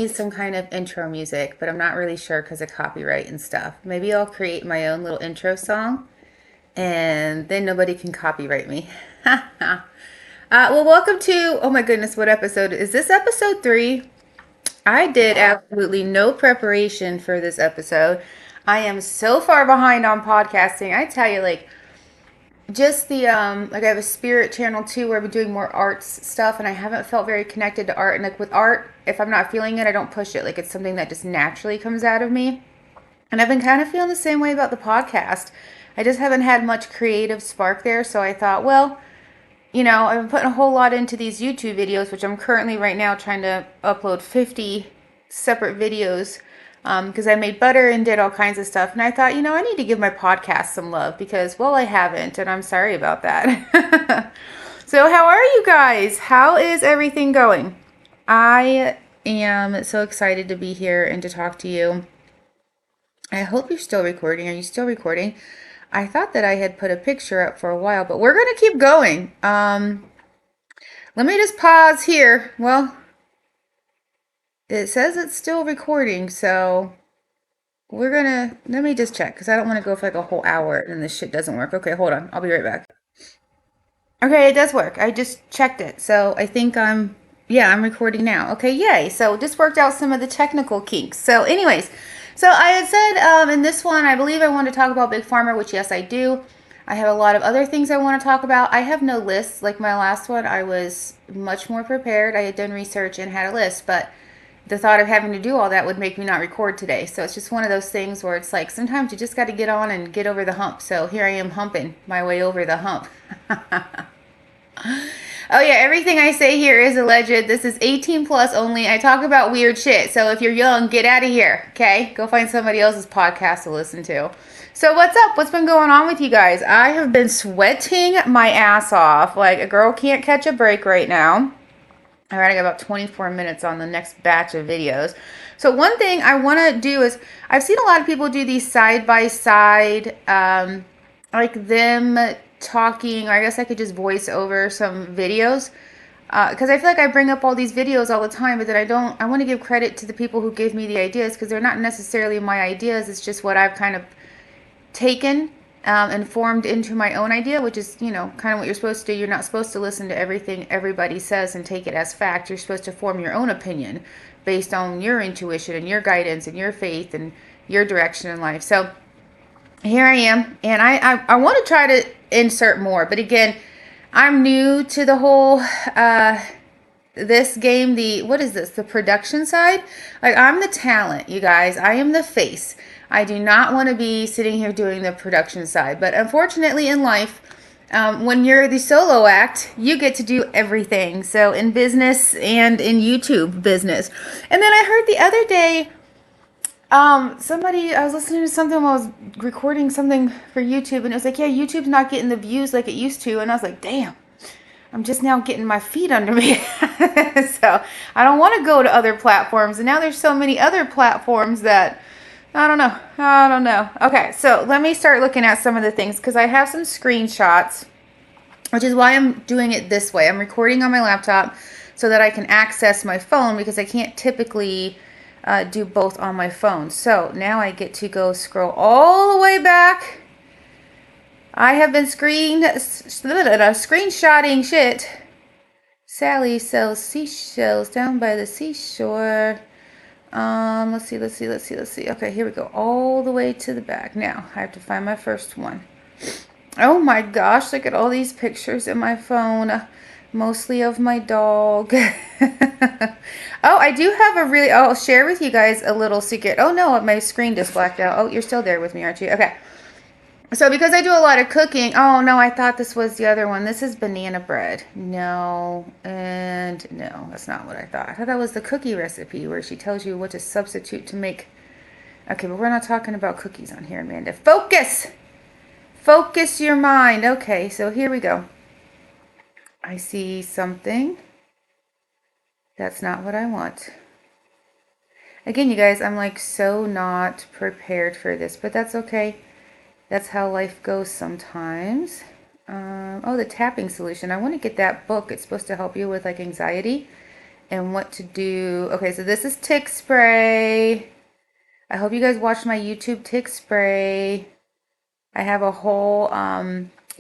need some kind of intro music, but I'm not really sure because of copyright and stuff. Maybe I'll create my own little intro song and then nobody can copyright me. Well, welcome to, oh my goodness, what episode? Is this episode 3? I did absolutely no preparation for this episode. I am so far behind on podcasting. I tell you, like, just the like I have a spirit channel too where I'm doing more arts stuff, and I haven't felt very connected to art. And like with art, if I'm not feeling it, I don't push it. Like it's something that just naturally comes out of me. And I've been kind of feeling the same way about the podcast. I just haven't had much creative spark there, so I thought, well, I've been putting a whole lot into these YouTube videos, which I'm currently right now trying to upload 50 separate videos because I made butter and did all kinds of stuff. And I thought, I need to give my podcast some love because, well, I haven't, and I'm sorry about that. So how are you guys? How is everything going? I am so excited to be here and to talk to you. I hope you're still recording. Are you still recording? I thought that I had put a picture up for a while, but we're going to keep going. Let me just pause here. Well, it says it's still recording, so let me just check because I don't want to go for like a whole hour and this shit doesn't work. Okay, hold on. I'll be right back. Okay, it does work. I just checked it. So I think I'm recording now. Okay, yay. So just worked out some of the technical kinks. So anyways, so I had said in this one, I believe I want to talk about Big Pharma, which yes, I do. I have a lot of other things I want to talk about. I have no list. Like my last one, I was much more prepared. I had done research and had a list, but the thought of having to do all that would make me not record today. So it's just one of those things where it's like sometimes you just got to get on and get over the hump. So here I am humping my way over the hump. Oh yeah, everything I say here is alleged. This is 18 plus only. I talk about weird shit. So if you're young, get out of here. Okay? Go find somebody else's podcast to listen to. So what's up? What's been going on with you guys? I have been sweating my ass off. Like a girl can't catch a break right now. All right, I got about 24 minutes on the next batch of videos. So one thing I want to do is, I've seen a lot of people do these side by side, like them talking, or I guess I could just voice over some videos. Because I feel like I bring up all these videos all the time, but then I want to give credit to the people who give me the ideas because they're not necessarily my ideas. It's just what I've kind of taken and formed into my own idea, which is, kind of what you're supposed to do. You're not supposed to listen to everything everybody says and take it as fact. You're supposed to form your own opinion based on your intuition and your guidance and your faith and your direction in life. So here I am, and I want to try to insert more, but again, I'm new to the whole this game, what is this, the production side? Like, I'm the talent, you guys. I am the face. I do not want to be sitting here doing the production side. But unfortunately in life, when you're the solo act, you get to do everything. So in business and in YouTube business. And then I heard the other day, I was listening to something while I was recording something for YouTube, and it was like, yeah, YouTube's not getting the views like it used to. And I was like, damn. I'm just now getting my feet under me. So I don't want to go to other platforms. And now there's so many other platforms that I don't know. Okay, so let me start looking at some of the things because I have some screenshots, which is why I'm doing it this way. I'm recording on my laptop so that I can access my phone because I can't typically do both on my phone. So now I get to go scroll all the way back. I have been screenshotting shit. Sally sells seashells down by the seashore. Let's see. Okay, here we go. All the way to the back. Now, I have to find my first one. Oh my gosh, look at all these pictures in my phone. Mostly of my dog. Oh, I do have I'll share with you guys a little secret. Oh no, my screen just blacked out. Oh, you're still there with me, aren't you? Okay. So because I do a lot of cooking, oh no, I thought this was the other one. This is banana bread. No, and no, that's not what I thought. I thought that was the cookie recipe where she tells you what to substitute to make. Okay, but we're not talking about cookies on here, Amanda. Focus! Focus your mind. Okay, so here we go. I see something. That's not what I want. Again, you guys, I'm like so not prepared for this, but that's okay. That's how life goes sometimes. Oh, the tapping solution. I want to get that book. It's supposed to help you with like anxiety and what to do. Okay, so this is tick spray. I hope you guys watched my YouTube tick spray. I have a whole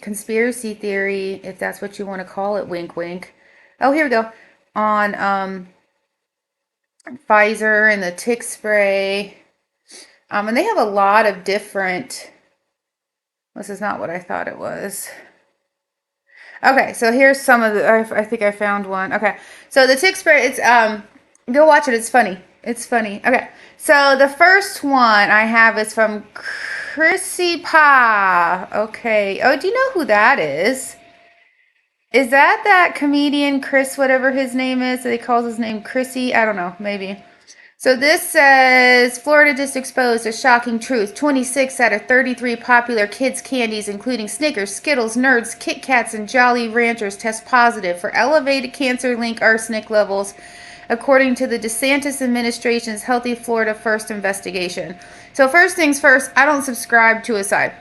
conspiracy theory, if that's what you want to call it, wink wink. Oh, here we go. On Pfizer and the tick spray. And they have a lot of different. This is not what I thought it was. Okay, so here's some of the. I think I found one. Okay, so the tick spray. It's go watch it. It's funny. It's funny. Okay, so the first one I have is from Chrissy Pa. Okay. Oh, do you know who that is? Is that comedian Chris, whatever his name is? That he calls his name Chrissy? I don't know. Maybe. So this says, Florida just exposed a shocking truth. 26 out of 33 popular kids' candies, including Snickers, Skittles, Nerds, Kit Kats, and Jolly Ranchers, test positive for elevated cancer-linked arsenic levels, according to the DeSantis administration's Healthy Florida First investigation. So first things first, I don't subscribe to a side.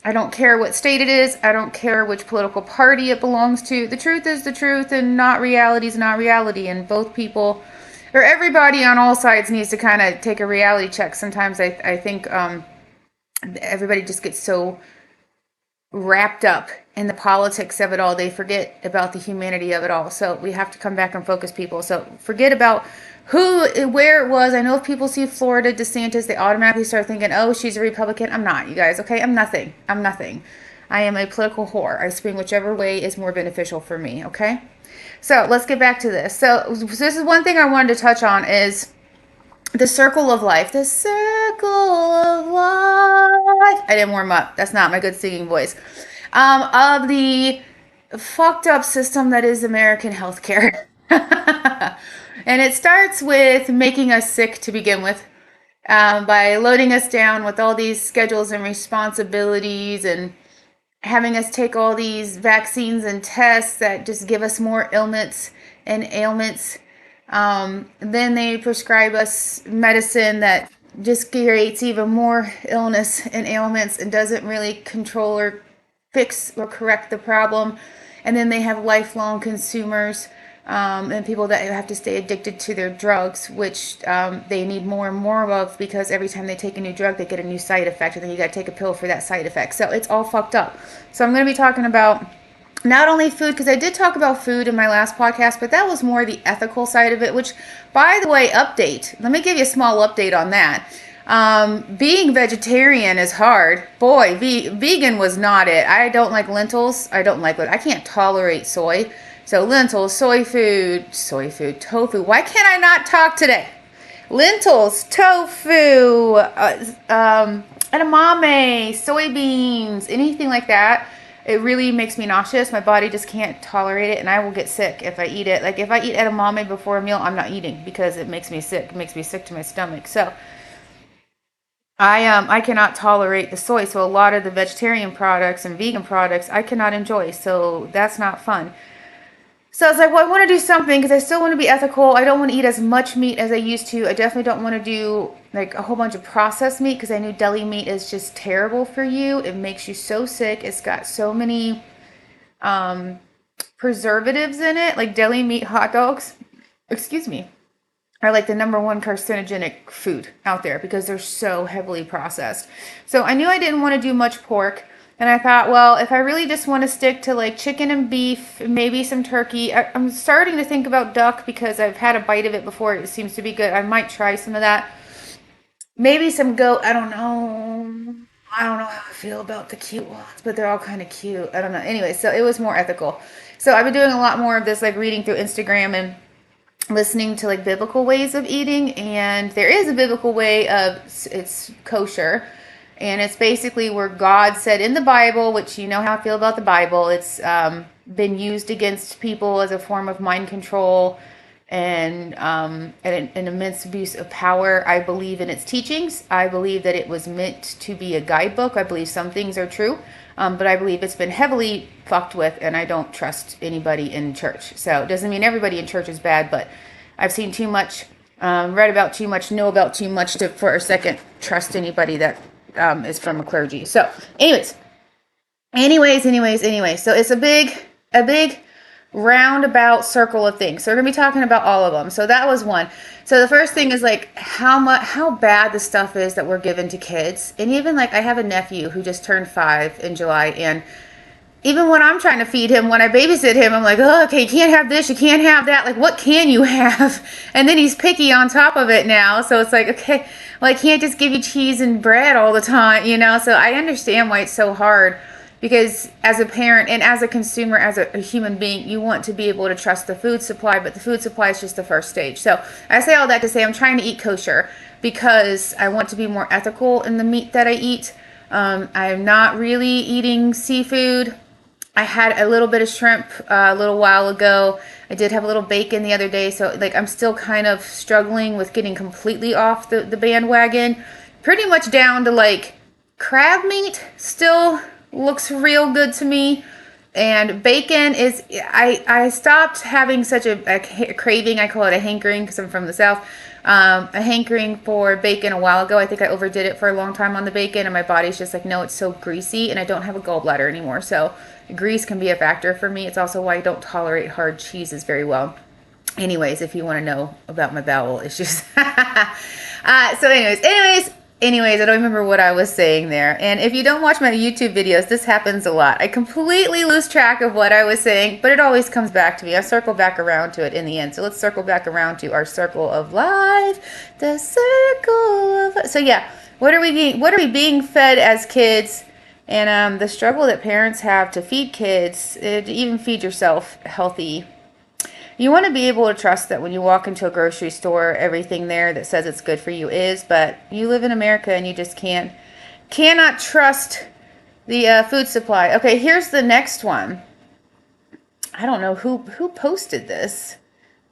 I don't care what state it is. I don't care which political party it belongs to. The truth is the truth, and not reality is not reality. And both people, or everybody on all sides, needs to kind of take a reality check. Sometimes I think everybody just gets so wrapped up in the politics of it all, they forget about the humanity of it all. So we have to come back and focus, people. So forget about where it was. I know if people see Florida DeSantis, they automatically start thinking, oh, she's a Republican. I'm not, you guys. Okay, I'm nothing. I am a political whore. I swing whichever way is more beneficial for me. Okay, so let's get back to this. So this is one thing I wanted to touch on is the circle of life. The circle of life. I didn't warm up. That's not my good singing voice. Of the fucked up system that is American healthcare. And it starts with making us sick to begin with, by loading us down with all these schedules and responsibilities and having us take all these vaccines and tests that just give us more illness and ailments. Then they prescribe us medicine that just creates even more illness and ailments and doesn't really control or fix or correct the problem. And then they have lifelong consumers, and people that have to stay addicted to their drugs, which they need more and more of, because every time they take a new drug, they get a new side effect, and then you got to take a pill for that side effect. So it's all fucked up. So I'm going to be talking about not only food, because I did talk about food in my last podcast, but that was more the ethical side of it, which, by the way, update. Let me give you a small update on that. Being vegetarian is hard. Boy, vegan was not it. I don't like lentils. I can't tolerate soy. So lentils, soy food, tofu. Why can't I not talk today? Lentils, tofu, edamame, soybeans, anything like that. It really makes me nauseous. My body just can't tolerate it, and I will get sick if I eat it. Like if I eat edamame before a meal, I'm not eating because it makes me sick. It makes me sick to my stomach. So I cannot tolerate the soy. So a lot of the vegetarian products and vegan products I cannot enjoy. So that's not fun. So I was like, well, I want to do something because I still want to be ethical. I don't want to eat as much meat as I used to. I definitely don't want to do like a whole bunch of processed meat, because I knew deli meat is just terrible for you. It makes you so sick. It's got so many preservatives in it. Like deli meat hot dogs, excuse me, are like the number one carcinogenic food out there because they're so heavily processed. So I knew I didn't want to do much pork. And I thought, well, if I really just want to stick to like chicken and beef, maybe some turkey. I'm starting to think about duck because I've had a bite of it before. It seems to be good. I might try some of that. Maybe some goat. I don't know. I don't know how I feel about the cute ones, but they're all kind of cute. I don't know. Anyway, so it was more ethical. So I've been doing a lot more of this, like reading through Instagram and listening to like biblical ways of eating. And there is a biblical way of, it's kosher. And it's basically where God said in the Bible, which you know how I feel about the Bible, it's been used against people as a form of mind control and an immense abuse of power. I believe in its teachings. I believe that it was meant to be a guidebook. I believe some things are true, but I believe it's been heavily fucked with, and I don't trust anybody in church. So it doesn't mean everybody in church is bad, but I've seen too much, read about too much, know about too much to, for a second, trust anybody that is from a clergy. So anyways, so it's a big roundabout circle of things. So we're gonna be talking about all of them. So that was one. So the first thing is like how bad the stuff is that we're given to kids. And even like I have a nephew who just turned 5 in July, and even when I'm trying to feed him, when I babysit him, I'm like, oh, okay, you can't have this, you can't have that. Like, what can you have? And then he's picky on top of it now. So it's like, okay, well, I can't just give you cheese and bread all the time, you know? So I understand why it's so hard, because as a parent and as a consumer, as a human being, you want to be able to trust the food supply, but the food supply is just the first stage. So I say all that to say I'm trying to eat kosher because I want to be more ethical in the meat that I eat. I'm not really eating seafood. I had a little bit of shrimp a little while ago. I did have a little bacon the other day. So, like, I'm still kind of struggling with getting completely off the bandwagon. Pretty much down to, like, crab meat still looks real good to me. And bacon is, I stopped having such a craving. I call it a hankering because I'm from the South. A hankering for bacon a while ago. I think I overdid it for a long time on the bacon, and my body's just like, no, it's so greasy, and I don't have a gallbladder anymore. So grease can be a factor for me. It's also why I don't tolerate hard cheeses very well. Anyways, if you want to know about my bowel issues. Anyways, I don't remember what I was saying there. And if you don't watch my YouTube videos, this happens a lot. I completely lose track of what I was saying, but it always comes back to me. I circle back around to it in the end. So let's circle back around to our circle of life, the circle of life. So yeah, what are we being fed as kids? And the struggle that parents have to feed kids, to even feed yourself healthy. You want to be able to trust that when you walk into a grocery store, everything there that says it's good for you is, but you live in America and you just cannot trust the food supply. Okay, here's the next one. I don't know who posted this.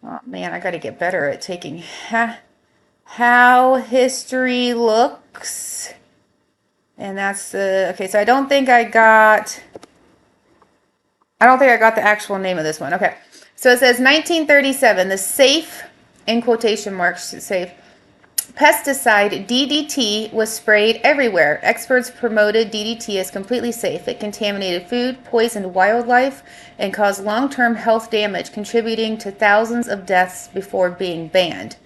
Oh man, I got to get better at taking how history looks. And that's okay, so I don't think I got the actual name of this one. Okay. So it says 1937, the safe, in quotation marks, safe, pesticide DDT was sprayed everywhere. Experts promoted DDT as completely safe. It contaminated food, poisoned wildlife, and caused long-term health damage, contributing to thousands of deaths before being banned.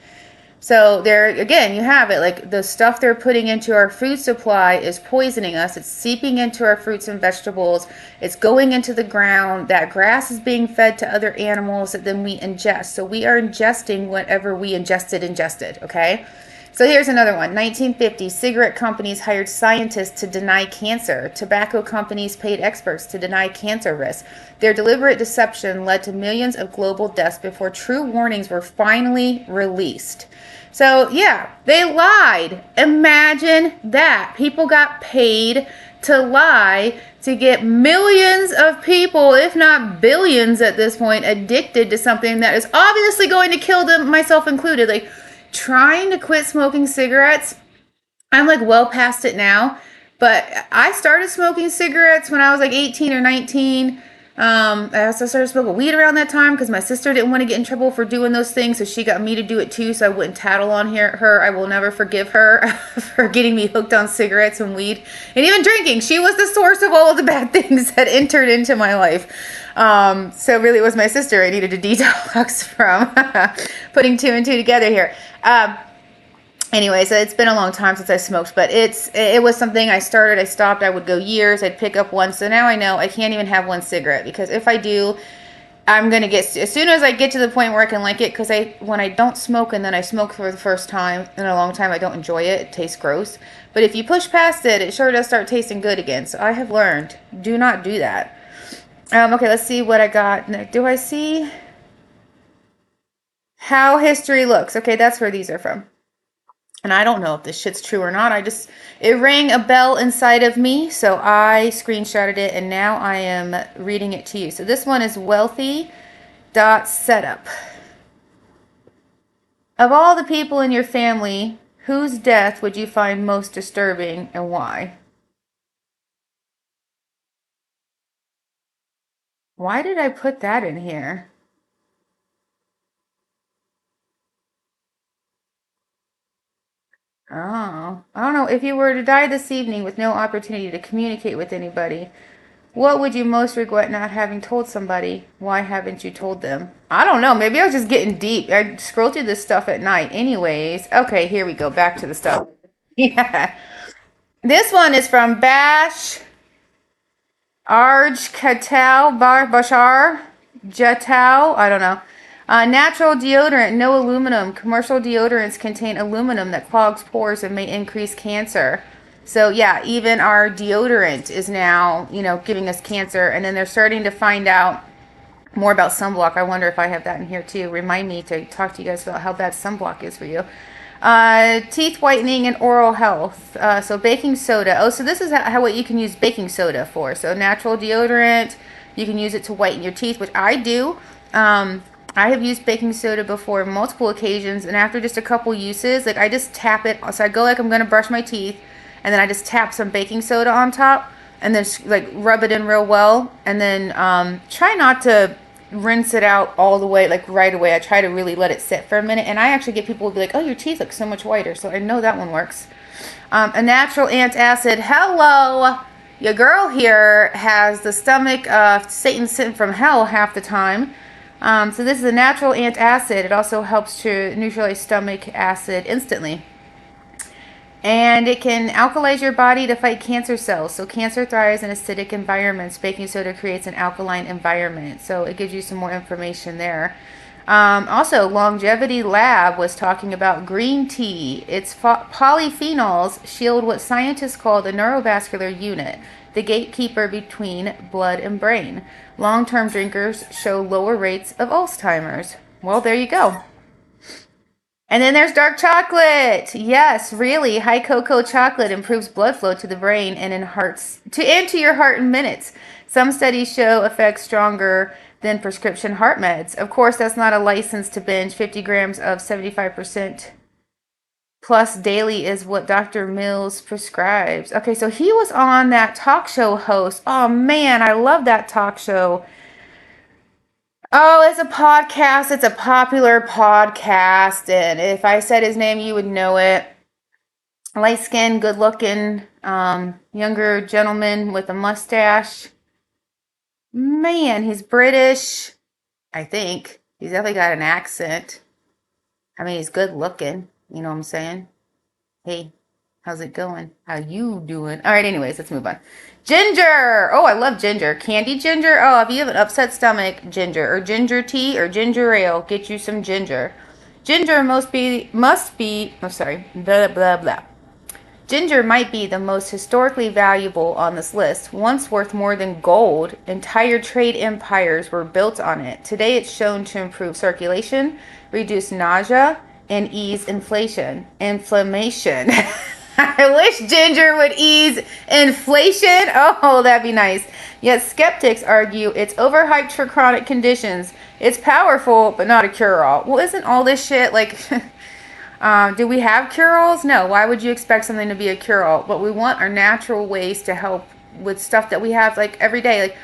So there again, you have it. Like the stuff they're putting into our food supply is poisoning us. It's seeping into our fruits and vegetables. It's going into the ground. That grass is being fed to other animals that then we ingest. So we are ingesting whatever we ingested, okay? So here's another one. 1950, cigarette companies hired scientists to deny cancer. Tobacco companies paid experts to deny cancer risks. Their deliberate deception led to millions of global deaths before true warnings were finally released. So yeah, they lied. Imagine that. People got paid to lie to get millions of people, if not billions at this point, addicted to something that is obviously going to kill them, myself included. Like, trying to quit smoking cigarettes, I'm like well past it now, but I started smoking cigarettes when I was like 18 or 19. I also started smoking weed around that time because my sister didn't want to get in trouble for doing those things, so she got me to do it too, so I wouldn't tattle on her. I will never forgive her for getting me hooked on cigarettes and weed and even drinking. She was the source of all of the bad things that entered into my life. So really it was my sister I needed to detox from. Putting two and two together here. Anyway, so it's been a long time since I smoked, but it was something I started, I stopped, I would go years, I'd pick up one. So now I know I can't even have one cigarette, because if I do, I'm going to get, as soon as I get to the point where I can like it, because when I don't smoke and then I smoke for the first time in a long time, I don't enjoy it. It tastes gross. But if you push past it, it sure does start tasting good again. So I have learned, do not do that. Okay, let's see what I got. Do I see how history looks? Okay, that's where these are from. And I don't know if this shit's true or not. It rang a bell inside of me, so I screenshotted it, and now I am reading it to you. So this one is wealthy.setup. Of all the people in your family, whose death would you find most disturbing and why? Why did I put that in here? Oh, I don't know. If you were to die this evening with no opportunity to communicate with anybody, What would you most regret not having told somebody? Why haven't you told them? I don't know. Maybe I was just getting deep. I scroll through this stuff at night. Anyways, okay, here we go. Back to the stuff. Yeah. This one is from Bash Arj Katal Bashar Jatal. I don't know. Natural deodorant, no aluminum. Commercial deodorants contain aluminum that clogs pores and may increase cancer. So yeah, even our deodorant is now, giving us cancer. And then they're starting to find out more about sunblock. I wonder if I have that in here too. Remind me to talk to you guys about how bad sunblock is for you. Teeth whitening and oral health. So baking soda. Oh, so this is what you can use baking soda for. So natural deodorant, you can use it to whiten your teeth, which I do. I have used baking soda before multiple occasions, and after just a couple uses, like I just tap it. So I go like I'm gonna brush my teeth, and then I just tap some baking soda on top, and then like rub it in real well, and then try not to rinse it out all the way, like right away. I try to really let it sit for a minute, and I actually get people to be like, "Oh, your teeth look so much whiter," so I know that one works. A natural antacid. Hello, your girl here has the stomach of Satan sent from hell half the time. So this is a natural antacid. It also helps to neutralize stomach acid instantly. And it can alkalize your body to fight cancer cells. So cancer thrives in acidic environments. Baking soda creates an alkaline environment. So it gives you some more information there. Also, Longevity Lab was talking about green tea. Its polyphenols shield what scientists call the neurovascular unit, the gatekeeper between blood and brain. Long-term drinkers show lower rates of Alzheimer's. Well, there you go. And then there's dark chocolate. Yes, really. High cocoa chocolate improves blood flow to the brain and to your heart in minutes. Some studies show effects stronger than prescription heart meds. Of course, that's not a license to binge. 50 grams of 75% plus daily is what Dr. Mills prescribes. Okay, so he was on that talk show host. Oh man, I love that talk show. Oh, it's a podcast. It's a popular podcast. And if I said his name, you would know it. Light skinned, good looking, younger gentleman with a mustache. Man, he's British, I think. He's definitely got an accent. I mean, he's good looking. You know what I'm saying? Hey, how's it going? How you doing? All right, anyways, let's move on. Ginger. Oh, I love ginger. Candy ginger. Oh, if you have an upset stomach, ginger. Or ginger tea or ginger ale, get you some ginger. Ginger must be, blah, blah, blah. Ginger might be the most historically valuable on this list. Once worth more than gold, entire trade empires were built on it. Today it's shown to improve circulation, reduce nausea, and ease inflammation. I wish ginger would ease inflation. Oh, that'd be nice. Yet skeptics argue it's overhyped for chronic conditions. It's powerful, but not a cure-all. Well, isn't all this shit like... do we have cure-alls? No. Why would you expect something to be a cure-all? What we want are natural ways to help with stuff that we have like every day. Like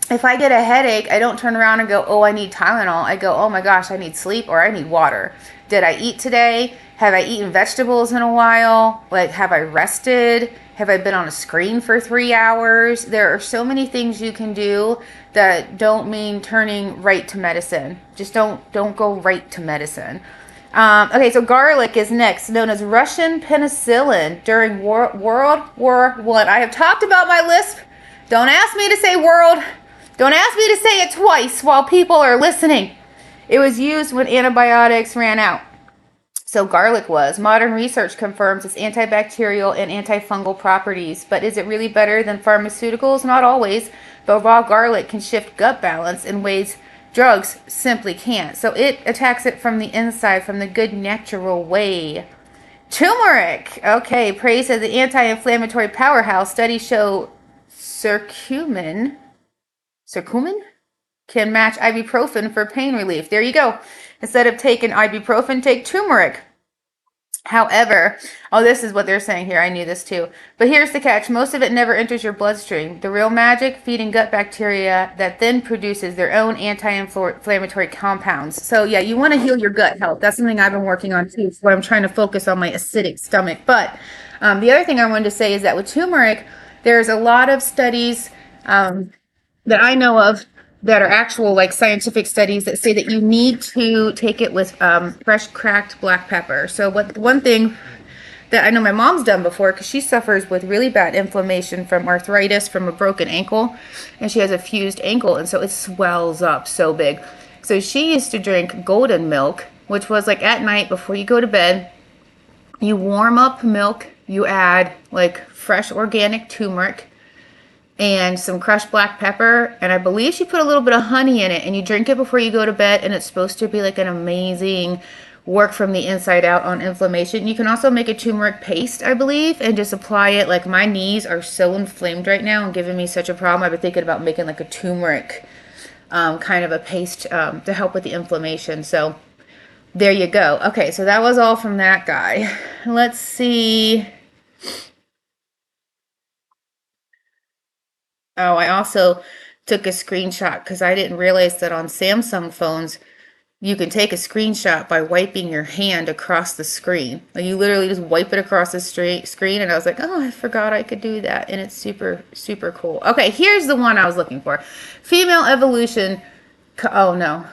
if I get a headache, I don't turn around and go, oh, I need Tylenol. I go, oh my gosh, I need sleep or I need water. Did I eat today? Have I eaten vegetables in a while? Like, have I rested? Have I been on a screen for 3 hours? There are so many things you can do that don't mean turning right to medicine. Just don't go right to medicine. Okay, so garlic is next, known as Russian penicillin during World War I. I have talked about my lisp. Don't ask me to say world. Don't ask me to say it twice while people are listening. It was used when antibiotics ran out. So garlic was. Modern research confirms its antibacterial and antifungal properties. But is it really better than pharmaceuticals? Not always. But raw garlic can shift gut balance in ways drugs simply can't. So it attacks it from the inside, from the good natural way. Turmeric. Okay, praised as the anti-inflammatory powerhouse. Studies show curcumin can match ibuprofen for pain relief. There you go. Instead of taking ibuprofen, take turmeric. However, oh, this is what they're saying here. I knew this too. But here's the catch. Most of it never enters your bloodstream. The real magic, feeding gut bacteria that then produces their own anti-inflammatory compounds. So yeah, you want to heal your gut health. That's something I've been working on too. So I'm trying to focus on my acidic stomach. But the other thing I wanted to say is that with turmeric, there's a lot of studies that I know of that are actual like scientific studies that say that you need to take it with fresh cracked black pepper. So what one thing that I know my mom's done before, because she suffers with really bad inflammation from arthritis from a broken ankle, and she has a fused ankle, and so it swells up so big. So she used to drink golden milk, which was like at night before you go to bed. You warm up milk, you add like fresh organic turmeric and some crushed black pepper, and I believe she put a little bit of honey in it, and you drink it before you go to bed, and it's supposed to be like an amazing work from the inside out on inflammation. You can also make a turmeric paste, I believe, and just apply it. Like my knees are so inflamed right now and giving me such a problem. I've been thinking about making like a turmeric kind of a paste to help with the inflammation. So there you go. Okay, so that was all from that guy. Let's see. Oh, I also took a screenshot because I didn't realize that on Samsung phones, you can take a screenshot by wiping your hand across the screen. Like you literally just wipe it across the screen, and I was like, oh, I forgot I could do that, and it's super, super cool. Okay, here's the one I was looking for. Female Evolution. Oh no,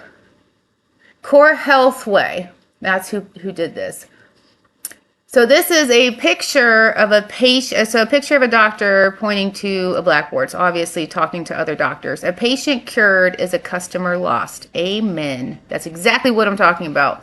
Core Health Way. That's who did this. So this is a picture of a patient, so a picture of a doctor pointing to a blackboard, so obviously talking to other doctors. A patient cured is a customer lost. Amen. That's exactly what I'm talking about.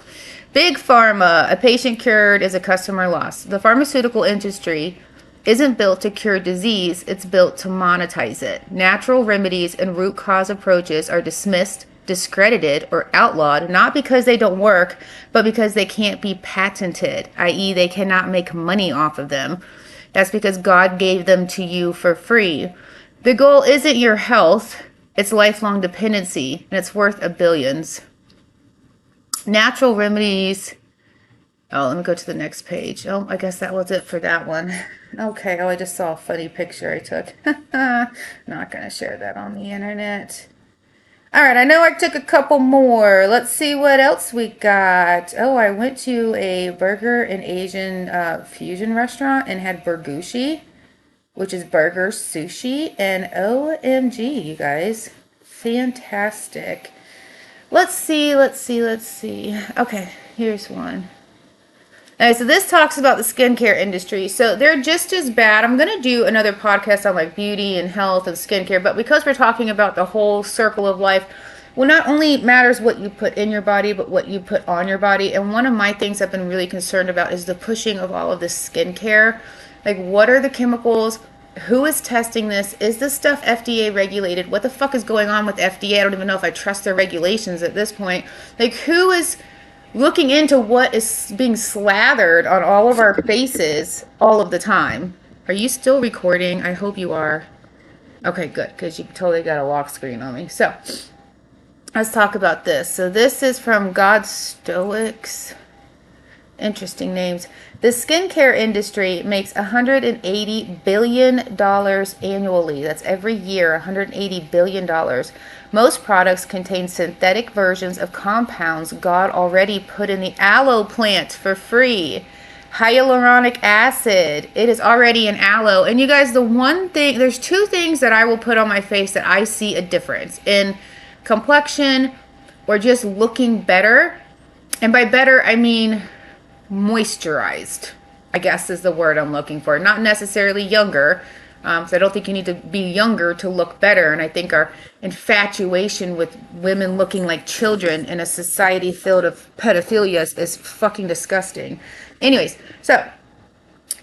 Big Pharma, a patient cured is a customer lost. The pharmaceutical industry isn't built to cure disease, it's built to monetize it. Natural remedies and root cause approaches are dismissed, discredited, or outlawed, not because they don't work, but because they can't be patented, i.e., they cannot make money off of them. That's because God gave them to you for free. The goal isn't your health, it's lifelong dependency, and it's worth a billions. Natural remedies. Oh, let me go to the next page. Oh, I guess that was it for that one. Okay, oh, I just saw a funny picture I took. Not going to share that on the internet. All right, I know I took a couple more. Let's see what else we got. Oh, I went to a burger and Asian fusion restaurant and had burgushi, which is burger sushi, and OMG, you guys, fantastic. Let's see. Okay, here's one. All right, so this talks about the skincare industry. So they're just as bad. I'm going to do another podcast on like beauty and health and skincare, but because we're talking about the whole circle of life, well, not only matters what you put in your body, but what you put on your body. And one of my things I've been really concerned about is the pushing of all of this skincare. Like, what are the chemicals? Who is testing this? Is this stuff FDA regulated? What the fuck is going on with FDA? I don't even know if I trust their regulations at this point. Like, who is looking into what is being slathered on all of our faces all of the time? Are you still recording? I hope you are. Okay, good, because you totally got a lock screen on me. So let's talk about this. So this is from God Stoics. Interesting names. The skincare industry makes $180 billion annually. That's every year, $180 billion. Most products contain synthetic versions of compounds God already put in the aloe plant for free. Hyaluronic acid. It is already in aloe. And you guys, there's two things that I will put on my face that I see a difference in complexion or just looking better. And by better, I mean moisturized, I guess is the word I'm looking for. Not necessarily younger, so I don't think you need to be younger to look better. And I think our infatuation with women looking like children in a society filled with pedophilia is fucking disgusting. Anyways, so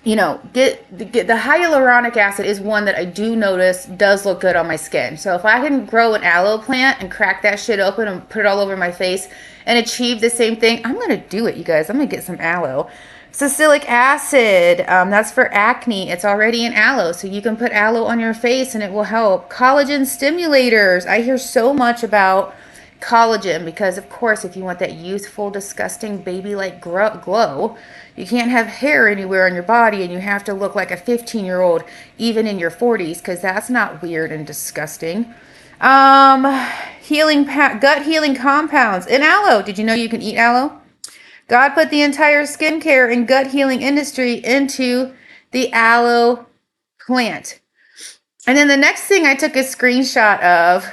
get the hyaluronic acid is one that I do notice does look good on my skin. So if I can grow an aloe plant and crack that shit open and put it all over my face and achieve the same thing, I'm gonna do it, you guys. I'm gonna get some aloe. Salicylic acid, that's for acne. It's already in aloe, so you can put aloe on your face and it will help. Collagen stimulators. I hear so much about collagen because, of course, if you want that youthful, disgusting, baby-like glow, you can't have hair anywhere on your body and you have to look like a 15-year-old even in your 40s because that's not weird and disgusting. Gut healing compounds in aloe. Did you know you can eat aloe? God put the entire skincare and gut healing industry into the aloe plant. And then the next thing I took a screenshot of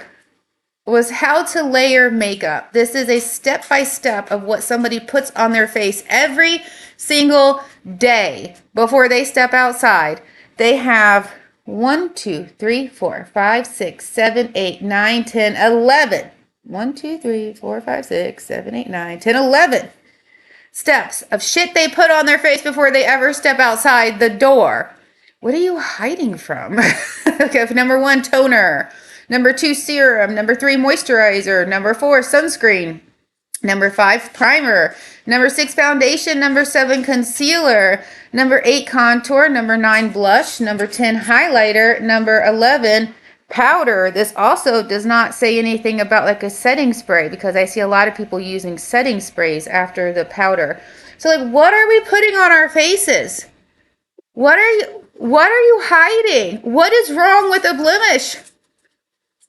was how to layer makeup. This is a step-by-step of what somebody puts on their face every single day before they step outside. They have 1, 2, 3, 4, 5, 6, 7, 8, 9, 10, 11. 1, 2, 3, 4, 5, 6, 7, 8, 9, 10, 11 steps of shit they put on their face before they ever step outside the door. What are you hiding from? Okay, number 1, toner. Number 2, serum. Number 3, moisturizer. Number 4, sunscreen. Number 5, primer. Number 6, foundation. Number 7, concealer. Number 8, contour. Number 9, blush. Number 10, highlighter. Number 11, powder. This also does not say anything about like a setting spray, because I see a lot of people using setting sprays after the powder. So like, what are we putting on our faces? What are you hiding? What is wrong with a blemish?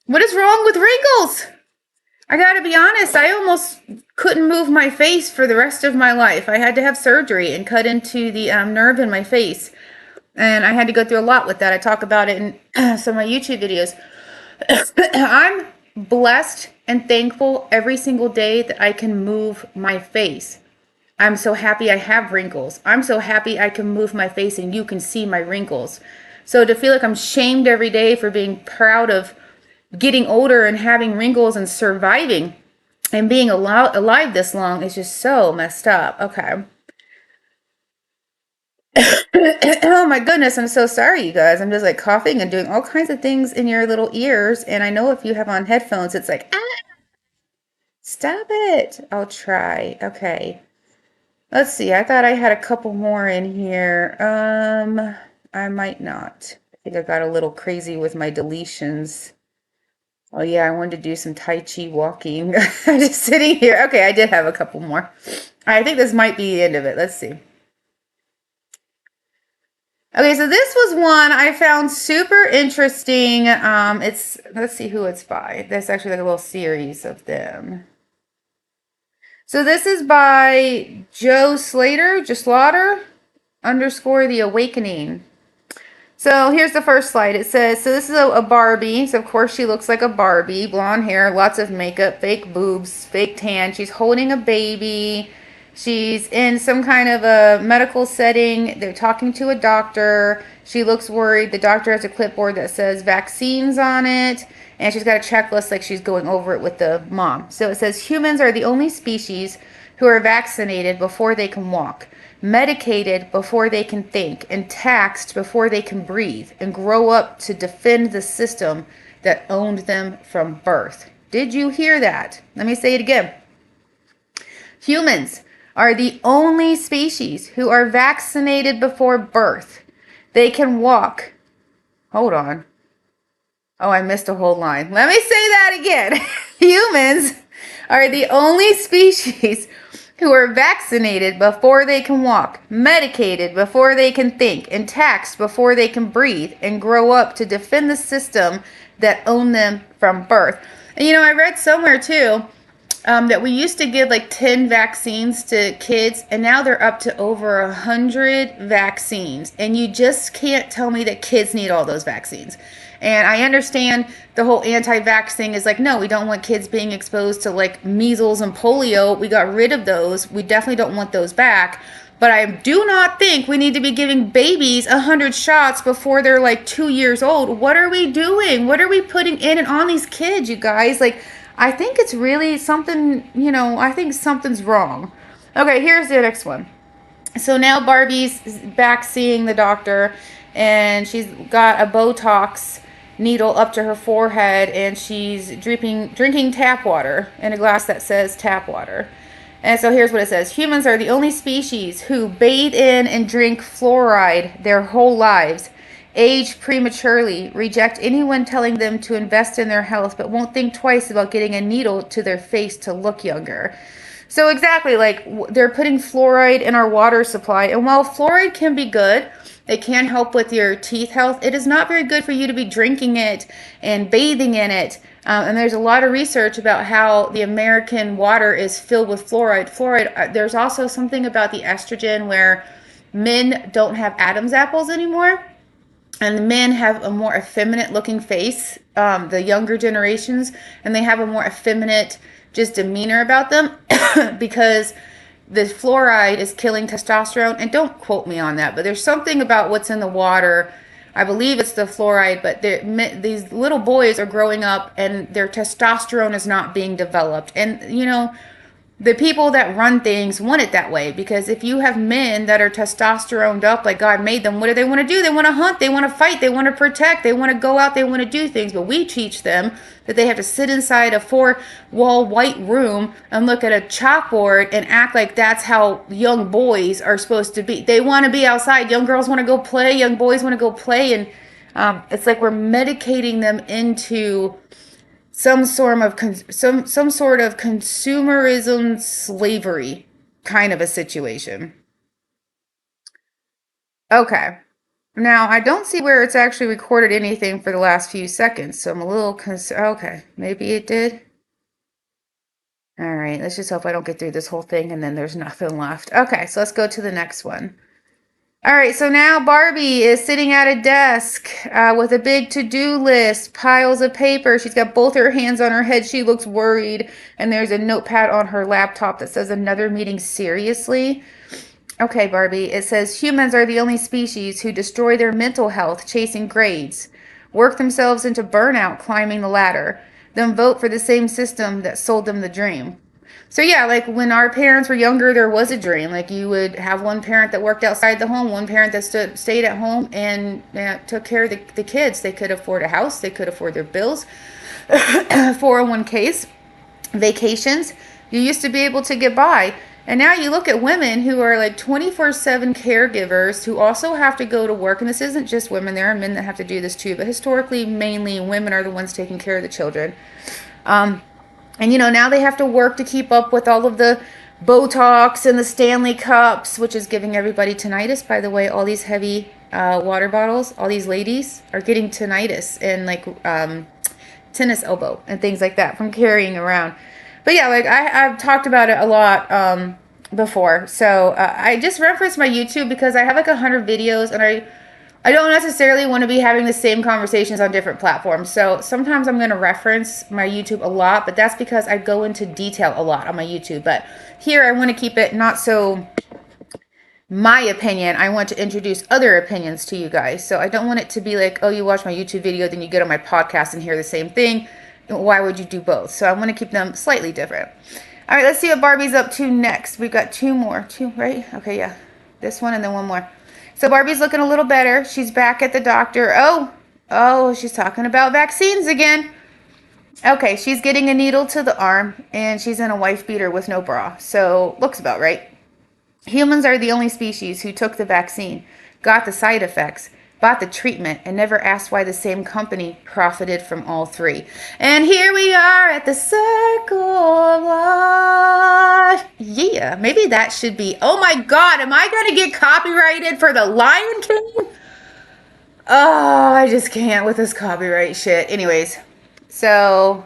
What is wrong with wrinkles? I gotta be honest, I almost couldn't move my face for the rest of my life. I had to have surgery and cut into the nerve in my face. And I had to go through a lot with that. I talk about it in some of my YouTube videos. I'm blessed and thankful every single day that I can move my face. I'm so happy I have wrinkles. I'm so happy I can move my face and you can see my wrinkles. So to feel like I'm shamed every day for being proud of getting older and having wrinkles and surviving and being alive this long is just so messed up. Okay. Oh my goodness, I'm so sorry, you guys. I'm just like coughing and doing all kinds of things in your little ears. And I know if you have on headphones, it's like, ah, stop it. I'll try. Okay. Let's see. I thought I had a couple more in here. I might not. I think I got a little crazy with my deletions. Oh yeah, I wanted to do some Tai Chi walking. I'm just sitting here. Okay, I did have a couple more. I think this might be the end of it. Let's see. Okay, so this was one I found super interesting. Let's see who it's by. There's actually like a little series of them. So this is by Joe Slater, just Slaughter, _ The Awakening. So here's the first slide. It says, so this is a Barbie. So of course she looks like a Barbie. Blonde hair, lots of makeup, fake boobs, fake tan. She's holding a baby. She's in some kind of a medical setting. They're talking to a doctor. She looks worried. The doctor has a clipboard that says vaccines on it. And she's got a checklist like she's going over it with the mom. So it says, humans are the only species who are vaccinated before they can walk, medicated before they can think, and taxed before they can breathe, and grow up to defend the system that owned them from birth. Did you hear that? Let me say it again. Humans are the only species who are vaccinated before birth. They can walk. Hold on. Oh, I missed a whole line. Let me say that again. Humans are the only species who are vaccinated before they can walk, medicated before they can think, and taxed before they can breathe, and grow up to defend the system that owned them from birth. And you know, I read somewhere too that we used to give like 10 vaccines to kids, and now they're up to over 100 vaccines. And you just can't tell me that kids need all those vaccines. And I understand the whole anti-vax thing is like, no, we don't want kids being exposed to like measles and polio. We got rid of those. We definitely don't want those back. But I do not think we need to be giving babies 100 shots before they're like 2 years old. What are we doing? What are we putting in and on these kids, you guys? Like, I think it's really something, you know, I think something's wrong. Okay, here's the next one. So now Barbie's back seeing the doctor, and she's got a Botox needle up to her forehead, and she's drinking tap water in a glass that says tap water. And so here's what it says. Humans are the only species who bathe in and drink fluoride their whole lives, age prematurely, reject anyone telling them to invest in their health, but won't think twice about getting a needle to their face to look younger. So exactly, like, they're putting fluoride in our water supply. And while fluoride can be good, it can help with your teeth health, it is not very good for you to be drinking it and bathing in it. And there's a lot of research about how the American water is filled with fluoride. There's also something about the estrogen where men don't have Adam's apples anymore. and the men have a more effeminate looking face, the younger generations, and they have a more effeminate just demeanor about them because the fluoride is killing testosterone. And don't quote me on that, but there's something about what's in the water. I believe it's the fluoride, but these little boys are growing up and their testosterone is not being developed. And, you know, the people that run things want it that way, because if you have men that are testosteroned up like God made them, what do they want to do? They want to hunt, they want to fight, they want to protect, they want to go out, they want to do things. But we teach them that they have to sit inside a 4-wall white room and look at a chalkboard and act like that's how young boys are supposed to be. They want to be outside. Young girls want to go play, young boys want to go play, and it's like we're medicating them into some sort of consumerism slavery kind of a situation. Okay. Now, I don't see where it's actually recorded anything for the last few seconds, so I'm a little okay, maybe it did. All right, let's just hope I don't get through this whole thing and then there's nothing left. Okay, so let's go to the next one. All right, so now Barbie is sitting at a desk with a big to-do list, piles of paper. She's got both her hands on her head. She looks worried, and there's a notepad on her laptop that says another meeting seriously. Okay, Barbie, it says humans are the only species who destroy their mental health chasing grades, work themselves into burnout climbing the ladder, then vote for the same system that sold them the dream. So yeah, like when our parents were younger, there was a dream. Like you would have one parent that worked outside the home, one parent that stayed at home and took care of the kids. They could afford a house, they could afford their bills, 401ks, vacations. You used to be able to get by. And now you look at women who are like 24/7 caregivers who also have to go to work. And this isn't just women, there are men that have to do this too. But historically, mainly women are the ones taking care of the children. And, you know, now they have to work to keep up with all of the Botox and the Stanley Cups, which is giving everybody tinnitus. By the way, all these heavy water bottles, all these ladies are getting tinnitus and like tennis elbow and things like that from carrying around. But yeah, like I've talked about it a lot before. So I just referenced my YouTube because I have like 100 videos and I don't necessarily want to be having the same conversations on different platforms. So sometimes I'm going to reference my YouTube a lot, but that's because I go into detail a lot on my YouTube. But here I want to keep it not so my opinion. I want to introduce other opinions to you guys. So I don't want it to be like, oh, you watch my YouTube video, then you get on my podcast and hear the same thing. Why would you do both? So I want to keep them slightly different. All right, let's see what Barbie's up to next. We've got two, right? Okay, yeah. This one and then one more. So Barbie's looking a little better. She's back at the doctor. Oh, she's talking about vaccines again. Okay, she's getting a needle to the arm, and she's in a wife beater with no bra. So looks about right. Humans are the only species who took the vaccine, got the side effects, bought the treatment, and never asked why the same company profited from all three. And here we are at the circle of life. Yeah, maybe that should be, oh my God, am I going to get copyrighted for the Lion King? Oh, I just can't with this copyright shit. Anyways, so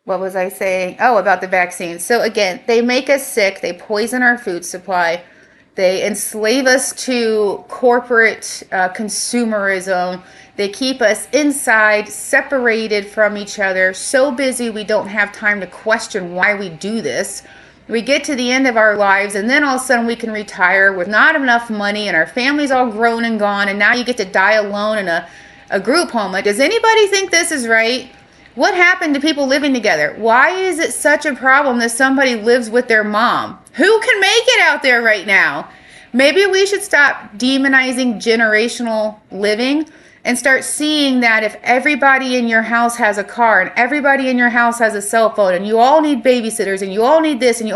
what was I saying? Oh, about the vaccine. So again, they make us sick. They poison our food supply. They enslave us to corporate consumerism. They keep us inside, separated from each other, so busy we don't have time to question why we do this. We get to the end of our lives, and then all of a sudden we can retire with not enough money, and our family's all grown and gone, and now you get to die alone in a group home. Like, does anybody think this is right? What happened to people living together? Why is it such a problem that somebody lives with their mom? Who can make it out there right now? Maybe we should stop demonizing generational living and start seeing that if everybody in your house has a car and everybody in your house has a cell phone and you all need babysitters and you all need this and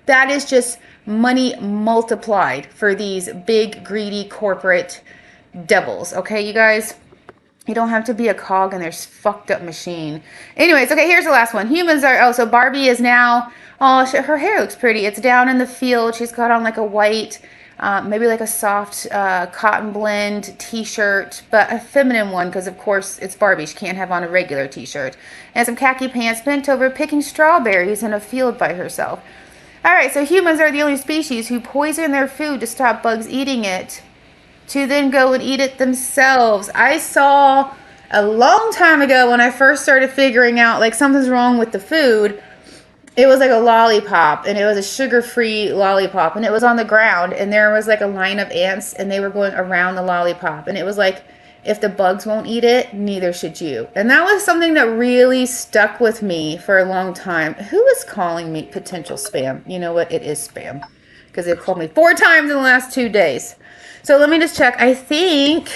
that is just money multiplied for these big, greedy corporate devils. Okay, you guys? You don't have to be a cog in their fucked up machine. Anyways, okay, here's the last one. Humans are, so Barbie is now, her hair looks pretty. It's down in the field. She's got on like a white, maybe like a soft cotton blend t-shirt, but a feminine one because, of course, it's Barbie. She can't have on a regular t-shirt. And some khaki pants, bent over, picking strawberries in a field by herself. All right, so humans are the only species who poison their food to stop bugs eating it. to then go and eat it themselves. I saw a long time ago when I first started figuring out like something's wrong with the food. It was like a lollipop, and it was a sugar-free lollipop, and it was on the ground, and there was like a line of ants, and they were going around the lollipop, and it was like, if the bugs won't eat it, neither should you. And that was something that really stuck with me for a long time. Who is calling me potential spam? You know what? It is spam, because they called me 4 times in the last 2 days. So let me just check. I think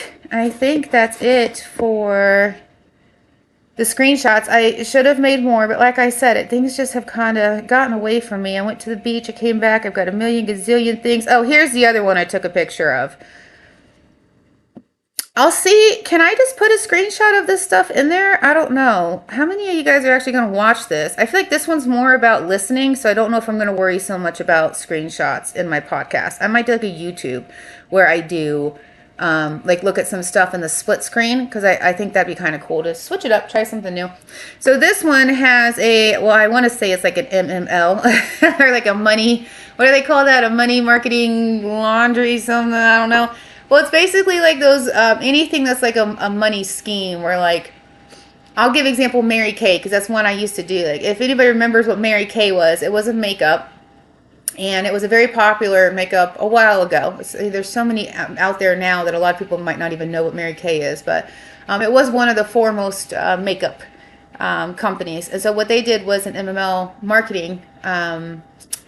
that's it for the screenshots. I should have made more, but like I said, things just have kind of gotten away from me. I went to the beach, I came back, I've got a million gazillion things. Oh, here's the other one I took a picture of. I'll see, can I just put a screenshot of this stuff in there? I don't know. How many of you guys are actually going to watch this? I feel like this one's more about listening, so I don't know if I'm going to worry so much about screenshots in my podcast. I might do like a YouTube where I do like look at some stuff in the split screen, because I think that'd be kind of cool to switch it up, try something new. So this one has well, I want to say it's like an MML or like a money, what do they call that? A money marketing laundry something, I don't know. Well, it's basically like those, anything that's like a money scheme where like, I'll give example Mary Kay, because that's one I used to do. Like if anybody remembers what Mary Kay was, it was a makeup. And it was a very popular makeup a while ago. There's so many out there now that a lot of people might not even know what Mary Kay is. But it was one of the foremost makeup companies. And so what they did was an MML marketing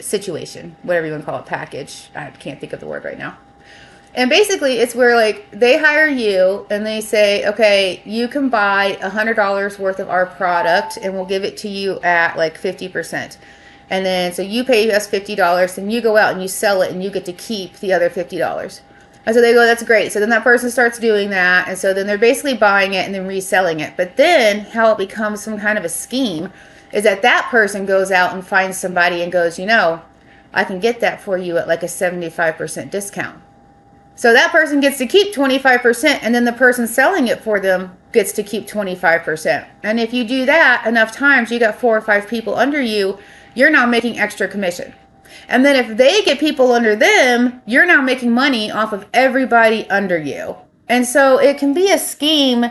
situation, whatever you want to call it, package. I can't think of the word right now. And basically, it's where like they hire you and they say, okay, you can buy $100 worth of our product and we'll give it to you at like 50%. And then, so you pay us $50, and you go out and you sell it, and you get to keep the other $50. And so they go, that's great. So then that person starts doing that, and so then they're basically buying it and then reselling it. But then how it becomes some kind of a scheme is that that person goes out and finds somebody and goes, you know, I can get that for you at like a 75% discount. So that person gets to keep 25%, and then the person selling it for them gets to keep 25%. And if you do that enough times, you got 4 or 5 people under you, you're now making extra commission. And then if they get people under them, you're now making money off of everybody under you. And so it can be a scheme